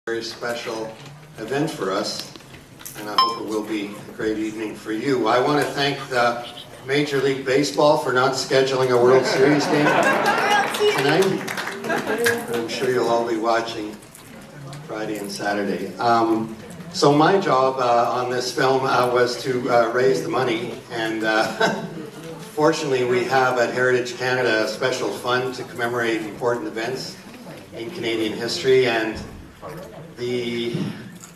Very special event for us, and I hope it will be a great evening for you. I want to thank the Major League Baseball for not scheduling a World Series game tonight. I'm sure you'll all be watching Friday and Saturday. So my job on this film was to raise the money, and fortunately we have at Heritage Canada a special fund to commemorate important events in Canadian history, and the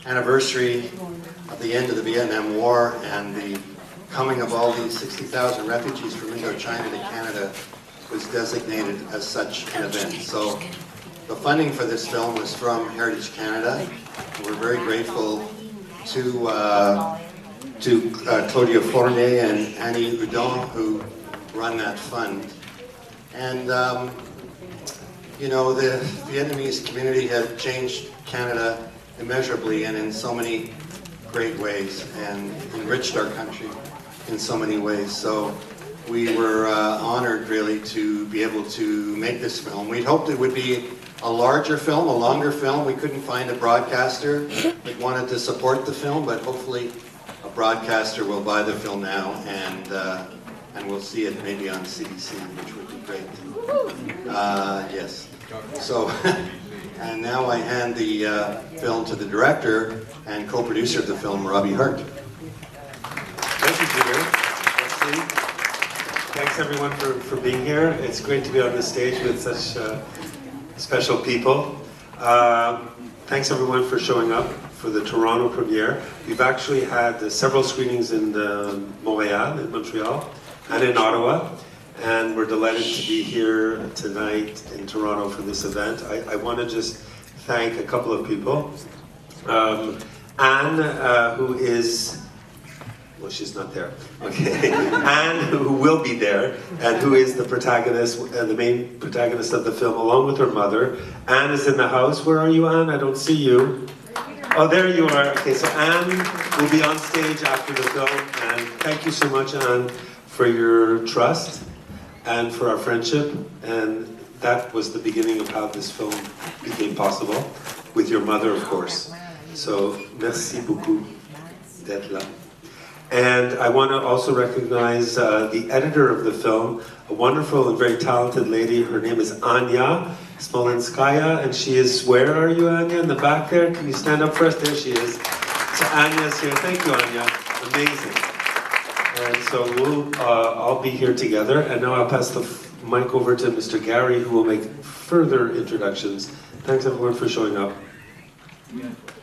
anniversary of the end of the Vietnam War and the coming of all these 60,000 refugees from Indochina to Canada was designated as such an event. So the funding for this film was from Heritage Canada. We're very grateful to Claudia Fournier and Annie Houdon who run that fund. And you know, the Vietnamese community has changed Canada immeasurably and in so many great ways, and enriched our country in so many ways. So we were honored really to be able to make this film. We'd hoped it would be a larger film, a longer film. We couldn't find a broadcaster that wanted to support the film, but hopefully a broadcaster will buy the film now, and we'll see it maybe on CBC, which would be great. Yes. So, and now I hand the film to the director and co-producer of the film, Robbie Hart. Thank you, Peter. Thanks everyone for being here. It's great to be on the stage with such special people. Thanks everyone for showing up for the Toronto premiere. We've actually had several screenings in Montreal, and in Ottawa. And we're delighted to be here tonight in Toronto for this event. I want to just thank a couple of people. Anne, who is, well, she's not there. Okay. Anne, who will be there, and who is the protagonist, the main protagonist of the film, along with her mother. Anne is in the house. Where are you, Anne? I don't see you. Oh, there you are. Okay, so Anne will be on stage after the film. And thank you so much, Anne, for your trust and for our friendship, and that was the beginning of how this film became possible, with your mother, of course. So, merci beaucoup d'être là. And I want to also recognize the editor of the film, a wonderful and very talented lady. Her name is Anya Smolenskaya, and she is, where are you, Anya? In the back there? Can you stand up for us? There she is. So Anya's here. Thank you, Anya. Amazing. And so we'll all be here together. And now I'll pass the mic over to Mr. Gary, who will make further introductions. Thanks everyone for showing up.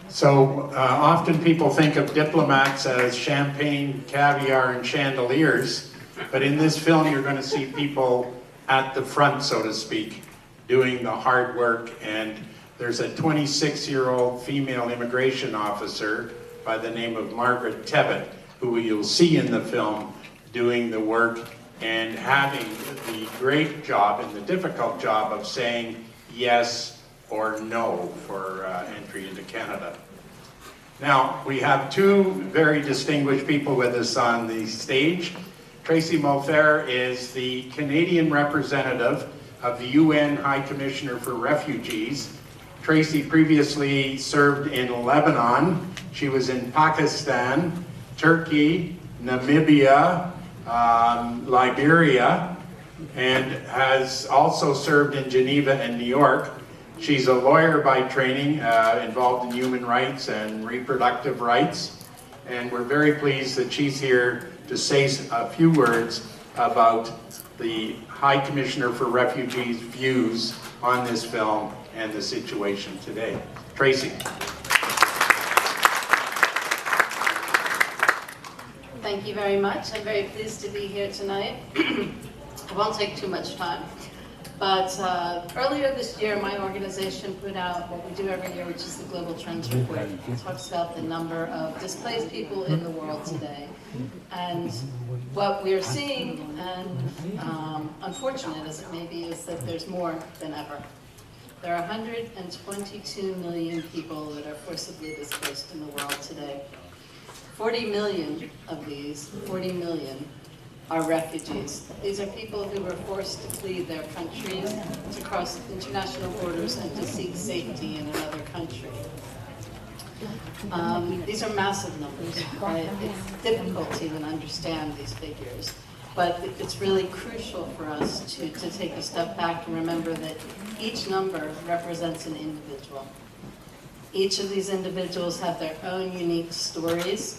So often people think of diplomats as champagne, caviar, and chandeliers. But in this film, you're going to see people at the front, so to speak, doing the hard work. And there's a 26-year-old female immigration officer by the name of Margaret Tebbett, who you'll see in the film doing the work and having the great job and the difficult job of saying yes or no for entry into Canada. Now, we have two very distinguished people with us on the stage. Tracey Maulfair is the Canadian representative of the UN High Commissioner for Refugees. Tracey previously served in Lebanon. She was in Pakistan, Turkey, Namibia, Liberia, and has also served in Geneva and New York. She's a lawyer by training, involved in human rights and reproductive rights, and we're very pleased that she's here to say a few words about the High Commissioner for Refugees' views on this film and the situation today. Tracey. Thank you very much. I'm very pleased to be here tonight. I won't take too much time. But earlier this year, my organization put out what we do every year, which is the Global Trends Report. It talks about the number of displaced people in the world today. And what we're seeing, and unfortunate as it may be, is that there's more than ever. There are 122 million people that are forcibly displaced in the world today. 40 million of these, 40 million, are refugees. These are people who were forced to flee their countries, to cross international borders, and to seek safety in another country. These are massive numbers. Right? It's difficult to even understand these figures, but it's really crucial for us to take a step back and remember that each number represents an individual. Each of these individuals have their own unique stories,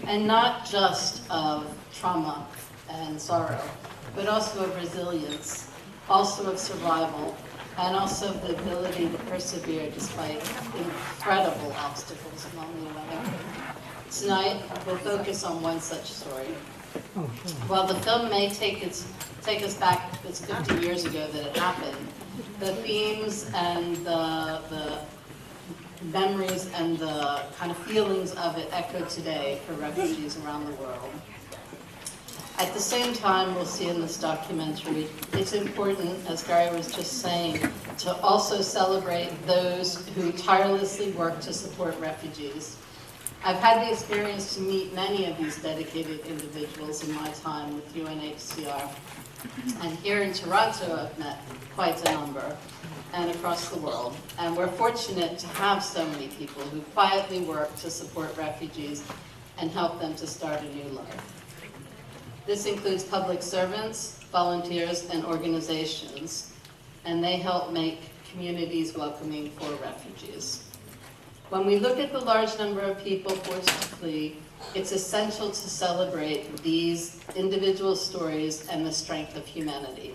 and not just of trauma and sorrow, but also of resilience, also of survival, and also of the ability to persevere despite incredible obstacles along the way. Tonight, we'll focus on one such story. While the film may take us back, it's 50 years ago that it happened, the themes and the memories and the kind of feelings of it echo today for refugees around the world. At the same time, we'll see in this documentary, it's important, as Gary was just saying, to also celebrate those who tirelessly work to support refugees. I've had the experience to meet many of these dedicated individuals in my time with UNHCR. And here in Toronto, I've met quite a number, and across the world. And we're fortunate to have so many people who quietly work to support refugees and help them to start a new life. This includes public servants, volunteers, and organizations, and they help make communities welcoming for refugees. When we look at the large number of people forced to flee, it's essential to celebrate these individual stories and the strength of humanity.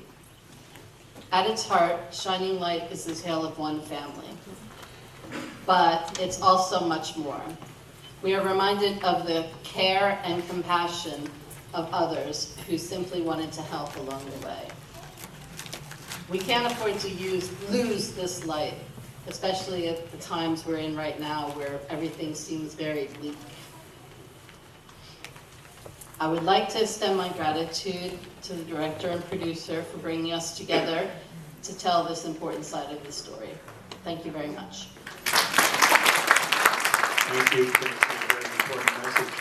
At its heart, Shining Light is the tale of one family, but it's also much more. We are reminded of the care and compassion of others who simply wanted to help along the way. We can't afford to lose this light, especially at the times we're in right now where everything seems very bleak. I would like to extend my gratitude to the director and producer for bringing us together to tell this important side of the story. Thank you very much. Thank you, Tracey, very important message.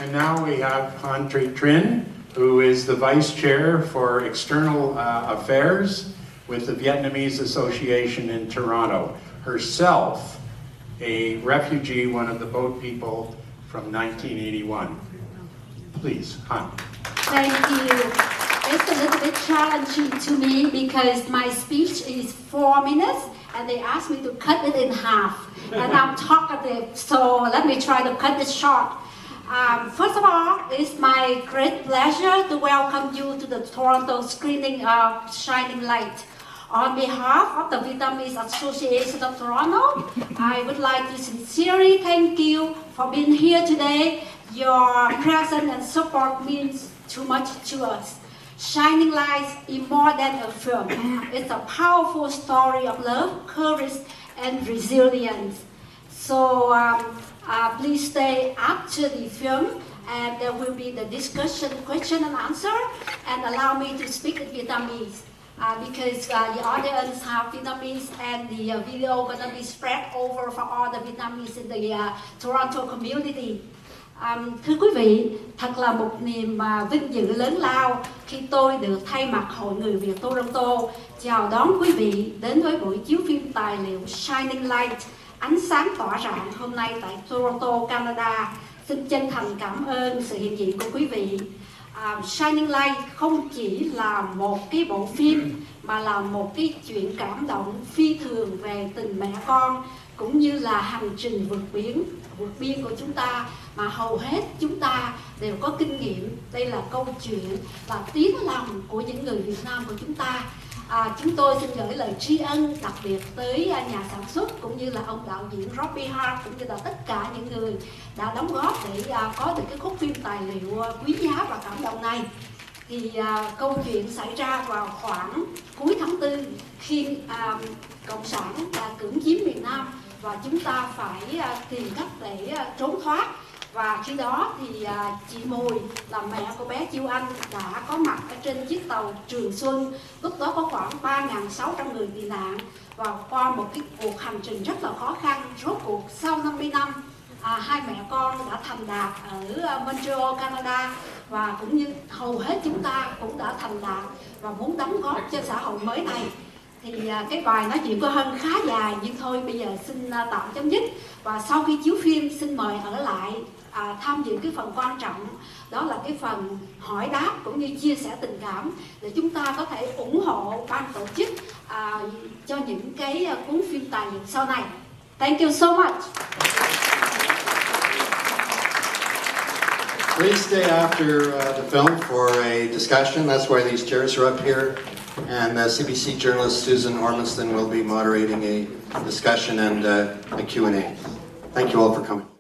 And now we have Trinh, who is the Vice Chair for External Affairs with the Vietnamese Association in Toronto. Herself, a refugee, one of the boat people from 1981. Please, Han. Thank you. It's a little bit challenging to me because my speech is 4 minutes and they asked me to cut it in half. And I'm talkative, so let me try to cut it short. First of all, it's my great pleasure to welcome you to the Toronto screening of Shining Light. On behalf of the Vietnamese Association of Toronto, I would like to sincerely thank you for being here today. Your presence and support means too much to us. Shining Light is more than a film. It's a powerful story of love, courage, and resilience. So please stay after the film, and there will be the discussion, question and answer, and allow me to speak in Vietnamese. Because the audience have Vietnamese and the video gonna be spread over for all the Vietnamese in the Toronto community. Thưa quý vị, thật là một niềm vinh dự lớn lao khi tôi được thay mặt Hội Người Việt Toronto chào đón quý vị đến với buổi chiếu phim tài liệu Shining Light, ánh sáng tỏa rạng hôm nay tại Toronto, Canada. Xin chân thành cảm ơn sự hiện diện của quý vị. Shining Light không chỉ là một cái bộ phim mà là một cái chuyện cảm động phi thường về tình mẹ con cũng như là hành trình vượt biên của chúng ta mà hầu hết chúng ta đều có kinh nghiệm. Đây là câu chuyện và tiếng lòng của những người Việt Nam của chúng ta. Chúng tôi xin gửi lời tri ân đặc biệt tới nhà sản xuất cũng như là ông đạo diễn Robbie Hart cũng như là tất cả những người đã đóng góp để có được cái khúc phim tài liệu quý giá và cảm động này. Thì câu chuyện xảy ra vào khoảng cuối tháng 4 khi Cộng sản cưỡng chiếm miền Nam và chúng ta phải tìm cách để trốn thoát. Và khi đó thì chị Mùi là mẹ của bé Chiêu Anh đã có mặt ở trên chiếc tàu Trường Xuân. Lúc đó có khoảng 3.600 người tị nạn và qua một cái cuộc hành trình rất là khó khăn. Rốt cuộc sau 50 năm, hai mẹ con đã thành đạt ở Montreal, Canada và cũng như hầu hết chúng ta cũng đã thành đạt và muốn đóng góp cho xã hội mới này. Thì cái bài nói chuyện của Hân khá dài, nhưng thôi bây giờ xin tạm chấm dứt. Và sau khi chiếu phim xin mời ở lại tham dự cái phần quan trọng, đó là cái phần hỏi đáp cũng như chia sẻ tình cảm, để chúng ta có thể ủng hộ ban tổ chức cho những cái cuốn phim tài liệu sau này. Thank you so much. Please stay after the film for a discussion. That's why these chairs are up here. And CBC journalist Susan Ormiston will be moderating a discussion and a Q&A. Thank you all for coming.